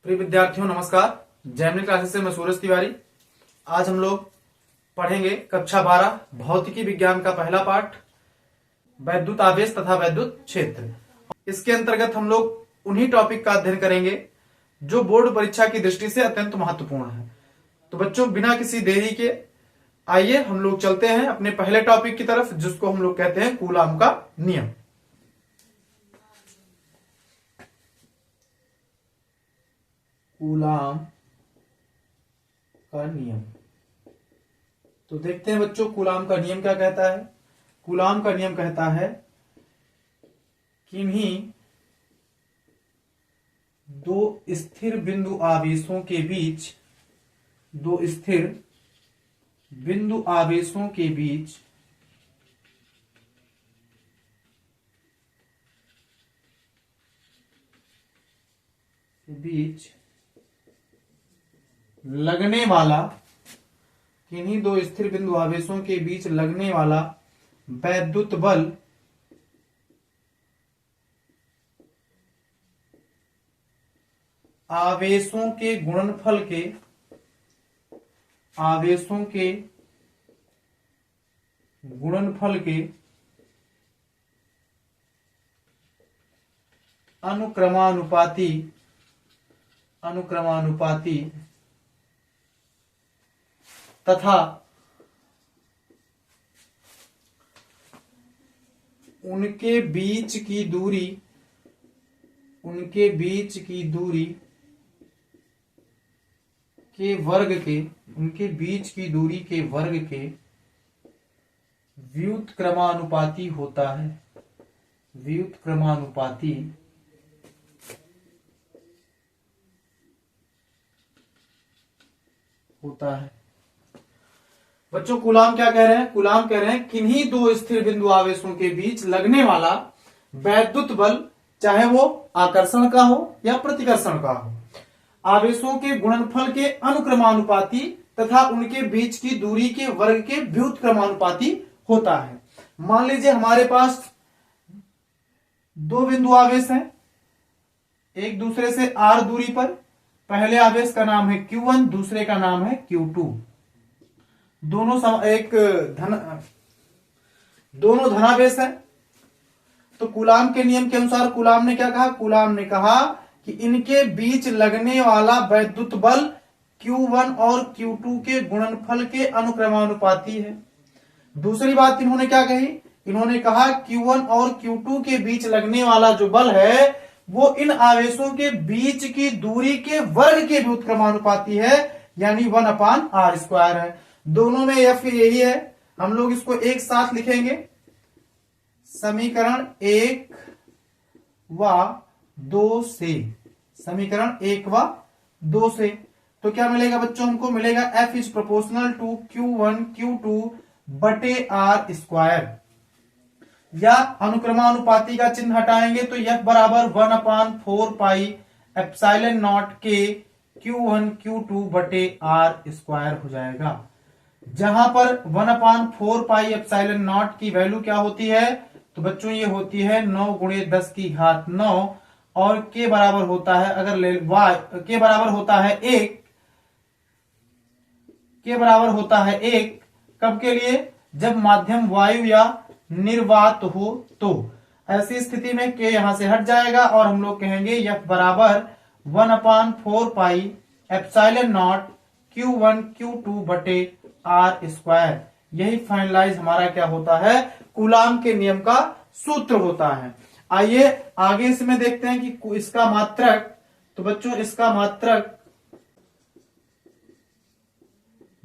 प्रिय विद्यार्थियों नमस्कार। जैमिनी क्लासेस से मैं सूरज तिवारी। आज हम लोग पढ़ेंगे कक्षा 12 भौतिकी विज्ञान का पहला पाठ वैद्युत आवेश तथा वैद्युत क्षेत्र। इसके अंतर्गत हम लोग उन्हीं टॉपिक का अध्ययन करेंगे जो बोर्ड परीक्षा की दृष्टि से अत्यंत महत्वपूर्ण है। तो बच्चों बिना किसी देरी के आइए हम लोग चलते हैं अपने पहले टॉपिक की तरफ, जिसको हम लोग कहते हैं कूलाम का नियम। कूलाम का नियम। तो देखते हैं बच्चों कूलाम का नियम क्या कहता है। कूलाम का नियम कहता है किन्हीं दो स्थिर बिंदु आवेशों के बीच लगने वाला किन्हीं दो स्थिर बिंदु आवेशों के बीच लगने वाला वैद्युत बल आवेशों के गुणनफल के अनुक्रमानुपाती तथा उनके बीच की दूरी के वर्ग के व्युत्क्रमानुपाती होता है। बच्चों कूलाम क्या कह रहे हैं? कूलाम कह रहे हैं किन्हीं दो स्थिर बिंदु आवेशों के बीच लगने वाला वैद्युत बल, चाहे वो आकर्षण का हो या प्रतिकर्षण का हो, आवेशों के गुणनफल के अनुक्रमानुपाती तथा उनके बीच की दूरी के वर्ग के व्युत्क्रमानुपाती होता है। मान लीजिए हमारे पास दो बिंदु आवेश हैं एक दूसरे से r दूरी पर। पहले आवेश का नाम है Q1, दूसरे का नाम है Q2। दोनों धनावेश है। तो कूलाम के नियम के अनुसार कूलाम ने क्या कहा? कूलाम ने कहा कि इनके बीच लगने वाला वैद्युत बल Q1 और Q2 के गुणनफल के अनुक्रमानुपाती है। दूसरी बात इन्होंने क्या कही? इन्होंने कहा Q1 और Q2 के बीच लगने वाला जो बल है वो इन आवेशों के बीच की दूरी के वर्ग के व्युत्क्रमानुपाती है, यानी 1/r² है। दोनों में F यही है। हम लोग इसको एक साथ लिखेंगे, समीकरण 1 व 2 से। तो क्या मिलेगा बच्चों? हमको मिलेगा F is proportional to Q1 Q2 बटे r²। या अनुक्रमानुपाती का चिन्ह हटाएंगे तो F बराबर 1/4 पाई एप्सिलॉन नॉट के Q1 Q2 बटे r² हो जाएगा। जहां पर 1/4 पाई एप्सिलॉन नॉट की वैल्यू क्या होती है? तो बच्चों ये होती है 9 × 10⁹ और के बराबर होता है, अगर ले के बराबर होता है 1। के बराबर होता है 1 कब के लिए? जब माध्यम वायु या निर्वात हो। तो ऐसी स्थिति में के यहां से हट जाएगा और हम लोग कहेंगे F बराबर 1/4 pi epsilon not Q1 Q2 बटे r²। यही फाइनलाइज हमारा क्या होता है? कूलाम के नियम का सूत्र होता है। आइए आगे इसमें देखते हैं कि इसका मात्रक। तो बच्चों इसका मात्रक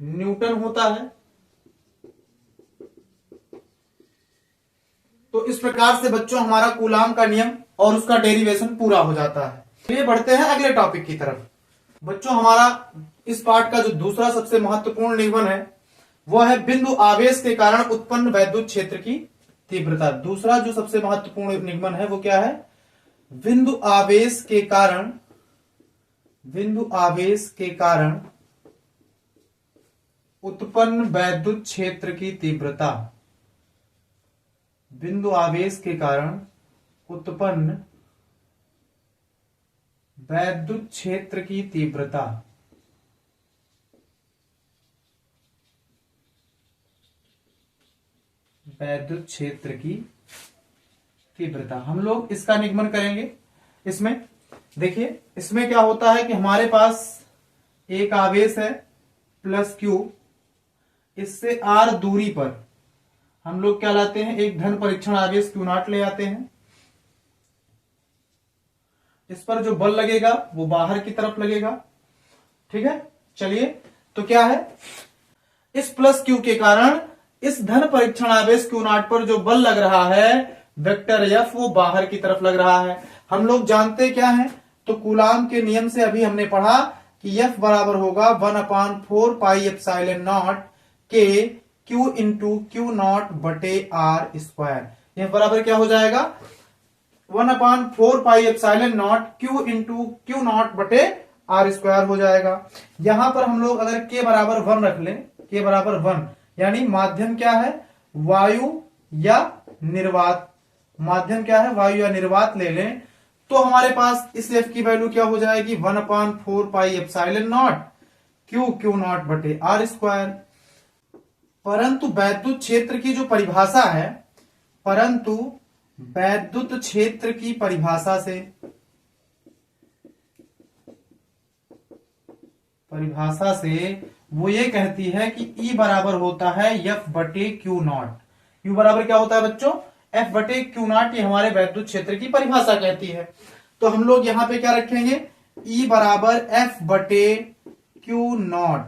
न्यूटन होता है। तो इस प्रकार से बच्चों हमारा कूलाम का नियम और उसका डेरिवेशन पूरा हो जाता है। चलिए बढ़ते हैं अगले टॉपिक की तरफ। बच्चों हमारा इस पाठ का जो दूसरा सबसे महत्वपूर्ण निगमन है वह है बिंदु आवेश के कारण उत्पन्न वैद्युत क्षेत्र की तीव्रता। दूसरा जो सबसे महत्वपूर्ण निगमन है वो क्या है? बिंदु आवेश के कारण उत्पन्न वैद्युत क्षेत्र की तीव्रता। बिंदु आवेश के कारण उत्पन्न वैद्युत क्षेत्र की तीव्रता, वैद्युत क्षेत्र की तीव्रता, हम लोग इसका निगमन करेंगे। इसमें देखिए, इसमें क्या होता है कि हमारे पास एक आवेश है प्लस क्यू, इससे आर दूरी पर हम लोग क्या लाते हैं, एक धन परीक्षण आवेश क्यू नॉट ले आते हैं। इस पर जो बल लगेगा वो बाहर की तरफ लगेगा। ठीक है, चलिए, तो क्या है, इस प्लस क्यू के कारण इस धन परीक्षण आवेश क्यू नॉट पर जो बल लग रहा है वेक्टर एफ, वो बाहर की तरफ लग रहा है। हम लोग जानते क्या है, तो कूलाम के नियम से अभी हमने पढ़ा कि एफ बराबर होगा 1/4 पाई एप्सिलॉन नॉट के क्यू इंटू क्यू नॉट बटे आर स्क्वायर। एफ बराबर क्या हो जाएगा, 1/4 pi epsilon naught Q into Q not बटे आर स्क्वायर हो जाएगा। यहां पर हम लोग अगर के बराबर 1 रख लें, के बराबर 1 यानी माध्यम क्या है, वायु या निर्वात, माध्यम क्या है, वायु या निर्वात ले लें, तो हमारे पास इस एफ की वैल्यू क्या हो जाएगी, 1/4 pi epsilon naught Q not बटे आर स्क्वायर। परंतु वैद्युत क्षेत्र की जो परिभाषा है, परंतु वैद्युत क्षेत्र की परिभाषा से, वो ये कहती है कि E बराबर होता है एफ बटे क्यू नॉट। यू बराबर क्या होता है बच्चों, एफ बटे क्यू नॉट, ये हमारे वैद्युत क्षेत्र की परिभाषा कहती है। तो हम लोग यहां पे क्या रखेंगे, E बराबर एफ बटे क्यू नॉट।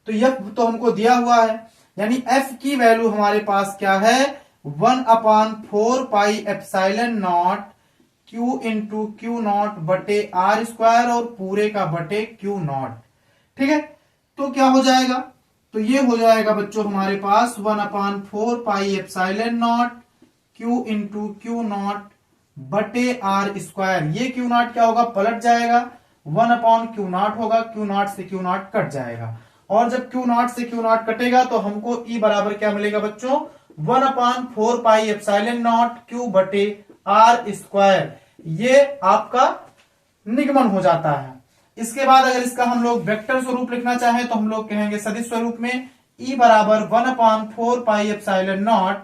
तो एफ तो हमको दिया हुआ है, यानी एफ की वैल्यू हमारे पास क्या है, 1/4 pi epsilon naught Q into Q not बटे आर स्क्वायर और पूरे का बटे क्यू नॉट। ठीक है, तो क्या हो जाएगा, तो ये हो जाएगा बच्चों हमारे पास 1/4 pi epsilon naught Q into Q not बटे आर स्क्वायर। ये क्यू नॉट क्या होगा, पलट जाएगा, 1/क्यू नॉट होगा, क्यू नॉट से क्यू नॉट कट जाएगा, और जब क्यू नॉट से क्यू नॉट कटेगा तो हमको ई बराबर क्या मिलेगा बच्चों, 1/4 पाई एप्सिलॉन नॉट क्यू बटे आर स्क्वायर। ये आपका निगमन हो जाता है। इसके बाद अगर इसका हम लोग वेक्टर स्वरूप लिखना चाहें तो हम लोग कहेंगे सदिश स्वरूप में, ई बराबर 1/4 pi epsilon naught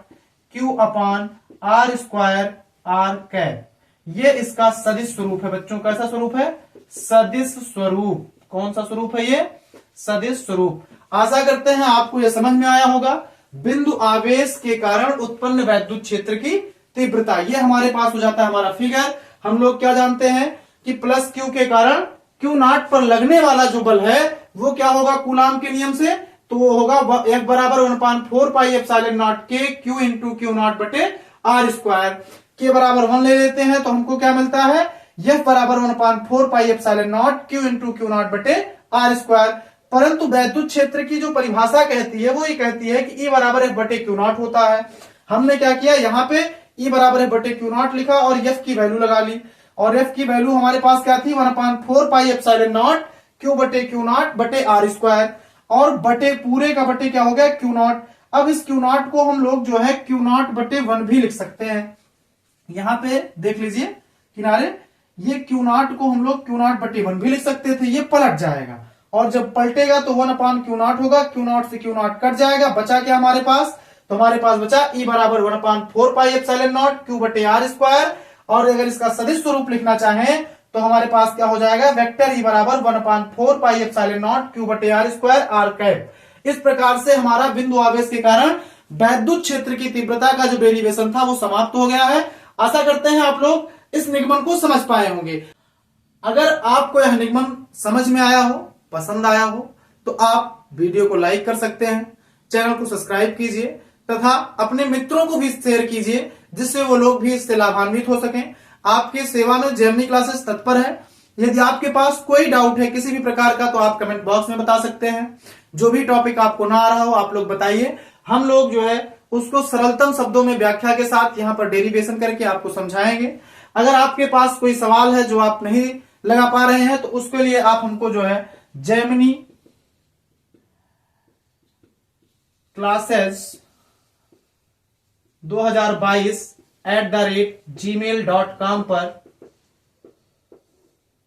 Q upon R square R cap. ये इसका सदिश स्वरूप है बच्चों। कैसा स्वरूप है, सदिश स्वरूप। कौन सा स्वरूप है ये, सदिश स्वरूप। आशा करते हैं आपको यह समझ में आया होगा। बिंदु आवेश के कारण उत्पन्न वैद्युत क्षेत्र की तीव्रता, ये हमारे पास हो जाता है हमारा फिगर। हम लोग क्या जानते हैं कि प्लस क्यू के कारण क्यू नॉट पर लगने वाला जो बल है वो क्या होगा, कूलाम के नियम से, तो वो होगा एफ बराबर 1/4 पाई एप्सिलॉन नॉट के क्यू इंटू क्यू नॉट बटे आर स्क्वायर। के बराबर 1 ले लेते हैं तो हमको क्या मिलता है, एफ बराबर 1/4 pi epsilon naught Q into Q not बटे आर स्क्वायर। परंतु वैद्युत क्षेत्र की जो परिभाषा कहती है वो ये कहती है कि ई बराबर एफ बटे क्यू नॉट होता है। हमने क्या किया, यहाँ पे ई बराबर एफ बटे क्यू नॉट लिखा और एफ की वैल्यू लगा ली, और एफ की वैल्यू हमारे पास क्या थी, 1/4 पाई एप्सिलॉन नॉट क्यू बटे क्यू नॉट बटे आर स्क्वायर, और बटे पूरे का बटे क्या हो गया, क्यू नॉट। अब इस क्यू नॉट को हम लोग जो है क्यू नॉट बटे 1 भी लिख सकते हैं। यहां पे देख लीजिए किनारे, ये क्यू नॉट को हम लोग क्यू नॉट बटे 1 भी लिख सकते थे, ये पलट जाएगा, और जब पलटेगा तो 1/क्यू नॉट होगा, क्यू नॉट से क्यू नॉट कट जाएगा, बचा क्या हमारे पास, तो हमारे पास बचा ई बराबर 1/4 पाई एप्सिलॉन नॉट क्यू बटे आर स्क्वायर। और अगर इसका सदिश स्वरूप लिखना चाहें तो हमारे पास क्या हो जाएगा, वेक्टर ई बराबर 1/4 पाई एप्सिलॉन नॉट क्यू बटे आर स्क्वायर आर कैप। इस प्रकार से हमारा बिंदु आवेश के कारण वैद्युत क्षेत्र की तीव्रता का जो डेरिवेशन था वो समाप्त हो गया है। आशा करते हैं आप लोग इस निगमन को समझ पाए होंगे। अगर आपको यह निगमन समझ में आया हो, पसंद आया हो, तो आप वीडियो को लाइक कर सकते हैं, चैनल को सब्सक्राइब कीजिए तथा अपने मित्रों को भी शेयर कीजिए, जिससे वो लोग भी इससे लाभान्वित हो सकें। आपकी सेवा में जेमिनी क्लासेस तत्पर है। यदि आपके पास कोई डाउट है किसी भी प्रकार का तो आप कमेंट बॉक्स में बता सकते हैं। जो भी टॉपिक आपको ना आ रहा हो आप लोग बताइए, हम लोग जो है उसको सरलतम शब्दों में व्याख्या के साथ यहाँ पर डेरिवेशन करके आपको समझाएंगे। अगर आपके पास कोई सवाल है जो आप नहीं लगा पा रहे हैं तो उसके लिए आप हमको जो है जेमिनी क्लासेस 2022@gmail.com पर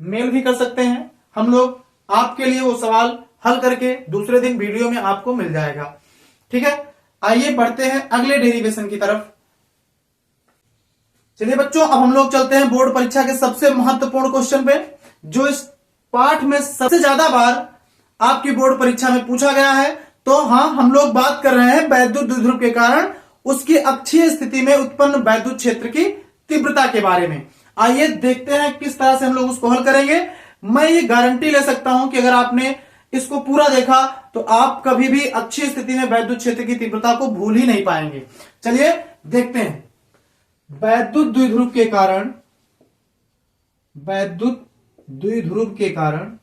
मेल भी कर सकते हैं हम लोग। आपके लिए वो सवाल हल करके दूसरे दिन वीडियो में आपको मिल जाएगा। ठीक है, आइए बढ़ते हैं अगले डेरिवेशन की तरफ। चलिए बच्चों, अब हम लोग चलते हैं बोर्ड परीक्षा के सबसे महत्वपूर्ण क्वेश्चन पे, जो इस पाठ में सबसे ज्यादा बार आपकी बोर्ड परीक्षा में पूछा गया है। तो हाँ, हम लोग बात कर रहे हैं वैद्युत द्विध्रुव के कारण उसकी अक्षीय स्थिति में उत्पन्न वैद्युत क्षेत्र की तीव्रता के बारे में। आइए देखते हैं किस तरह से हम लोग उसको हल करेंगे। मैं ये गारंटी ले सकता हूं कि अगर आपने इसको पूरा देखा तो आप कभी भी अक्षीय स्थिति में वैद्युत क्षेत्र की तीव्रता को भूल ही नहीं पाएंगे। चलिए देखते हैं। वैद्युत द्विध्रुव के कारण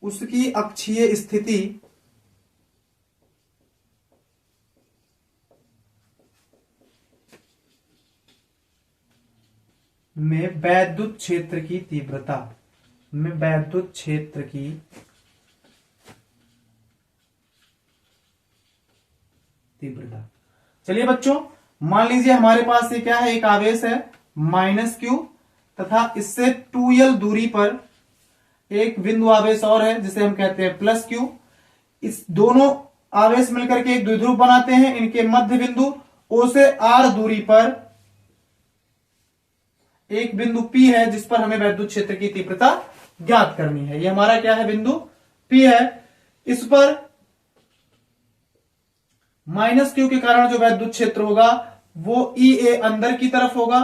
उसकी अक्षीय स्थिति में वैद्युत क्षेत्र की तीव्रता चलिए बच्चों, मान लीजिए हमारे पास ये क्या है, एक आवेश है -q तथा इससे 2l दूरी पर एक बिंदु आवेश और है जिसे हम कहते हैं +q। इस दोनों आवेश मिलकर के एक द्विध्रुव बनाते हैं। इनके मध्य बिंदु O से r दूरी पर एक बिंदु P है जिस पर हमें वैद्युत क्षेत्र की तीव्रता ज्ञात करनी है। ये हमारा क्या है, बिंदु P है। इस पर -q के कारण जो वैद्युत क्षेत्र होगा वो EA अंदर की तरफ होगा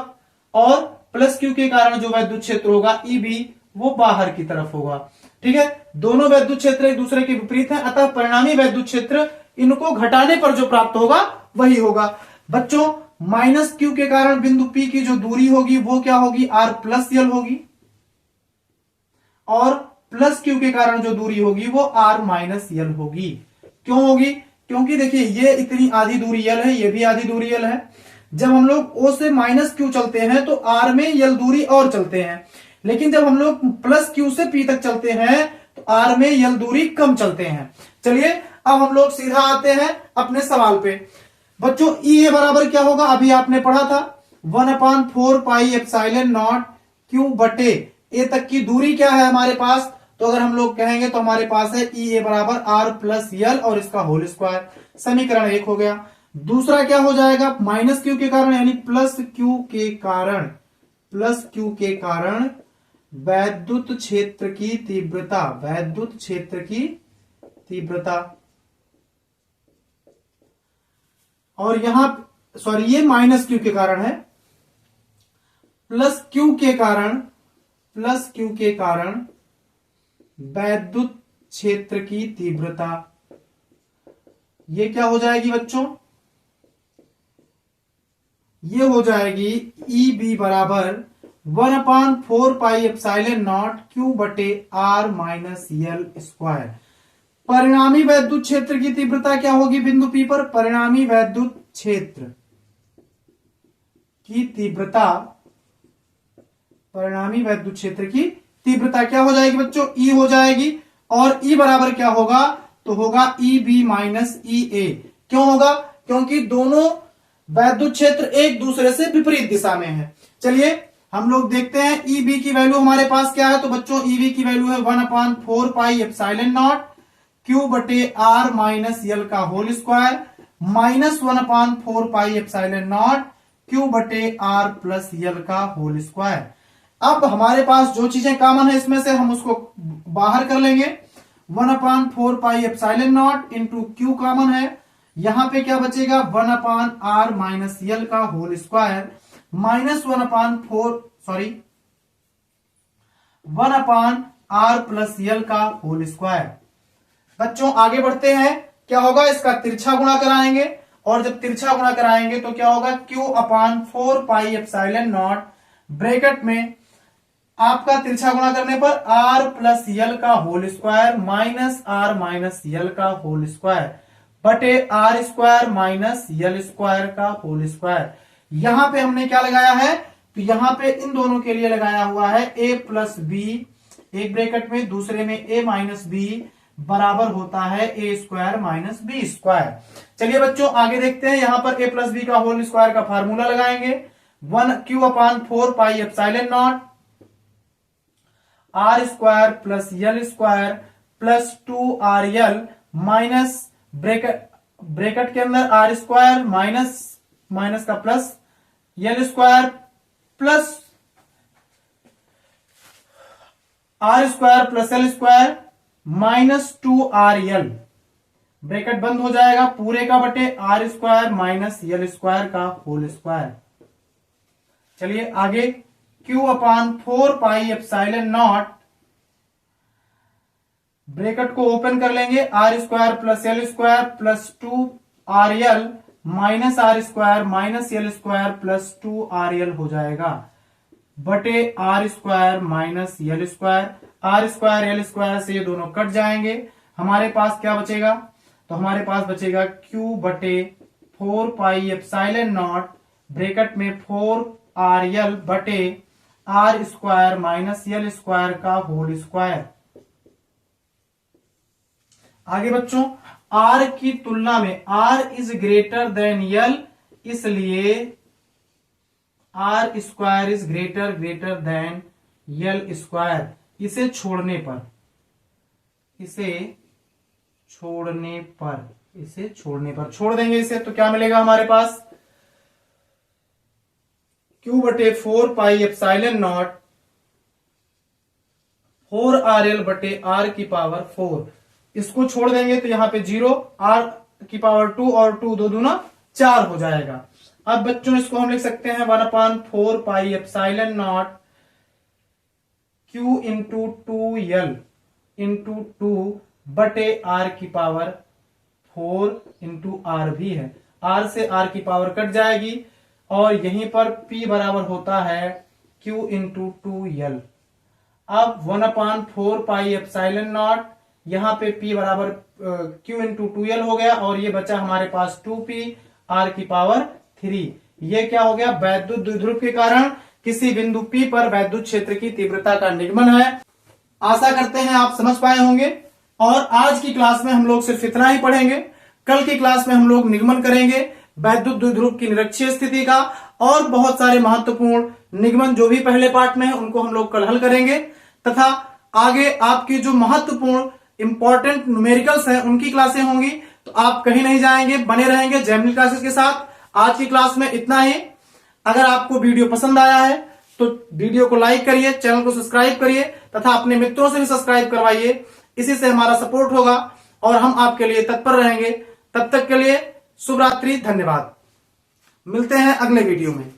और +q के कारण जो वैद्युत क्षेत्र होगा EB वो बाहर की तरफ होगा। ठीक है, दोनों वैद्युत क्षेत्र एक दूसरे के विपरीत हैं, अतः परिणामी वैद्युत क्षेत्र इनको घटाने पर जो प्राप्त होगा वही होगा। बच्चों, -q के कारण बिंदु P की जो दूरी होगी वो क्या होगी, r+l होगी, और +q के कारण जो दूरी होगी वो r-l होगी। क्यों होगी? क्योंकि देखिए ये इतनी आधी दूरी l है, ये भी आधी दूरी l है। जब हम लोग O से -q चलते हैं तो r में l दूरी और चलते हैं, लेकिन जब हम लोग +q से P तक चलते हैं तो r में l दूरी कम चलते हैं। चलिए अब हम लोग सीधा आते हैं अपने सवाल पे। बच्चों, E बराबर क्या होगा, अभी आपने पढ़ा था 1/4πε0 q बटे a तक की दूरी क्या है हमारे पास। तो अगर हम लोग कहेंगे तो हमारे पास है E बराबर r+l और इसका होल स्क्वायर। समीकरण 1 हो गया। दूसरा क्या हो जाएगा, -q के कारण यानी +q के कारण वैद्युत क्षेत्र की तीव्रता, और यहां सॉरी ये -q के कारण है, +q के कारण वैद्युत क्षेत्र की तीव्रता, ये क्या हो जाएगी बच्चों, ये हो जाएगी EB बराबर 1/4πε0 q बटे r-l²। परिणामी वैद्युत क्षेत्र की तीव्रता क्या होगी बिंदु P पर, परिणामी वैद्युत क्षेत्र की तीव्रता क्या हो जाएगी बच्चों, E हो जाएगी, और E बराबर क्या होगा, तो होगा EB -EA। क्यों होगा, क्योंकि दोनों वैद्युत क्षेत्र एक दूसरे से विपरीत दिशा में है। चलिए हम लोग देखते हैं EB की वैल्यू हमारे पास क्या है। तो बच्चों EB की वैल्यू है 1/4πε0 q बटे r-l का होल स्क्वायर -1/4πε0 q बटे r+l का होल स्क्वायर। अब हमारे पास जो चीजें कॉमन है इसमें से हम उसको बाहर कर लेंगे। 1/4πε0 इंटू q कॉमन है, यहां पे क्या बचेगा 1/r-l का होल स्क्वायर -1/r+l का होल स्क्वायर। बच्चों आगे बढ़ते हैं, क्या होगा, इसका तिरछा गुणा कराएंगे, और जब तिरछा गुणा कराएंगे तो क्या होगा, q/4πε0 ब्रैकेट में आपका तिरछा गुणा करने पर r+l का होल स्क्वायर -r-l का होल स्क्वायर बटे r² - l² का होल स्क्वायर। यहां पे हमने क्या लगाया है, तो यहां पे इन दोनों के लिए लगाया हुआ है a+b, एक ब्रैकेट में, दूसरे में a - b बराबर होता है A square minus B square. चलिए बच्चों आगे देखते हैं, यहां पर ए प्लस बी का होल स्क्वायर का फार्मूला लगाएंगे। 1/4 R square plus L square plus 2RL minus bracket के अंदर आर स्क्वायर माइनस का plus L square plus R square plus L square minus 2RL, bracket बंद हो जाएगा, पूरे का बटे R square minus L square का होल स्क्वायर। चलिए आगे Q/4πε0, ब्रैकेट को ओपन कर लेंगे, R square plus L square plus 2RL minus R square minus L square plus 2RL हो जाएगा, बटे R square minus L square. R square L square से ये दोनों कट जाएंगे, हमारे पास क्या बचेगा, तो हमारे पास बचेगा Q/4πε0 ब्रैकेट में 4RL बटे R square minus L square का होल स्क्वायर। आगे बच्चों R की तुलना में R is greater than L, इसलिए R square is greater than L square. इसे छोड़ने पर छोड़ देंगे इसे, तो क्या मिलेगा हमारे पास, Q/4πε0 4RL बटे R की पावर 4, इसको छोड़ देंगे तो यहां पे 0, R की पावर 2 और 2 दो दूना 4 हो जाएगा। अब बच्चों इसको हम लिख सकते हैं 1/4πε0 Q इंटू 2L इंटू 2 बटे R की पावर 4 इंटू R भी है, R से R की पावर कट जाएगी और यहीं पर P बराबर होता है Q इंटू 2L। अब 1/4πε0, यहां पे P बराबर Q इंटू 2L हो गया और ये बचा हमारे पास 2P R की पावर 3। ये क्या हो गया, वैद्युत द्विध्रुव के कारण किसी बिंदु P पर वैद्युत क्षेत्र की तीव्रता का निगमन है। आशा करते हैं आप समझ पाए होंगे और आज की क्लास में हम लोग सिर्फ इतना ही पढ़ेंगे। कल की क्लास में हम लोग निगमन करेंगे वैद्युत द्विध्रुव की निरक्षीय स्थिति का और बहुत सारे महत्वपूर्ण निगमन जो भी पहले पार्ट में है उनको हम लोग कल हल करेंगे, तथा आगे आपकी जो महत्वपूर्ण इंपॉर्टेंट न्यूमेरिकल्स हैं उनकी क्लासें होंगी। तो आप कहीं नहीं जाएंगे, बने रहेंगे जेमिनी क्लासेस के साथ। आज की क्लास में इतना ही। अगर आपको वीडियो पसंद आया है तो वीडियो को लाइक करिए, चैनल को सब्सक्राइब करिए तथा अपने मित्रों से भी सब्सक्राइब करवाइए, इसी से हमारा सपोर्ट होगा और हम आपके लिए तत्पर रहेंगे। तब तक के लिए शुभ रात्रि, धन्यवाद। मिलते हैं अगले वीडियो में।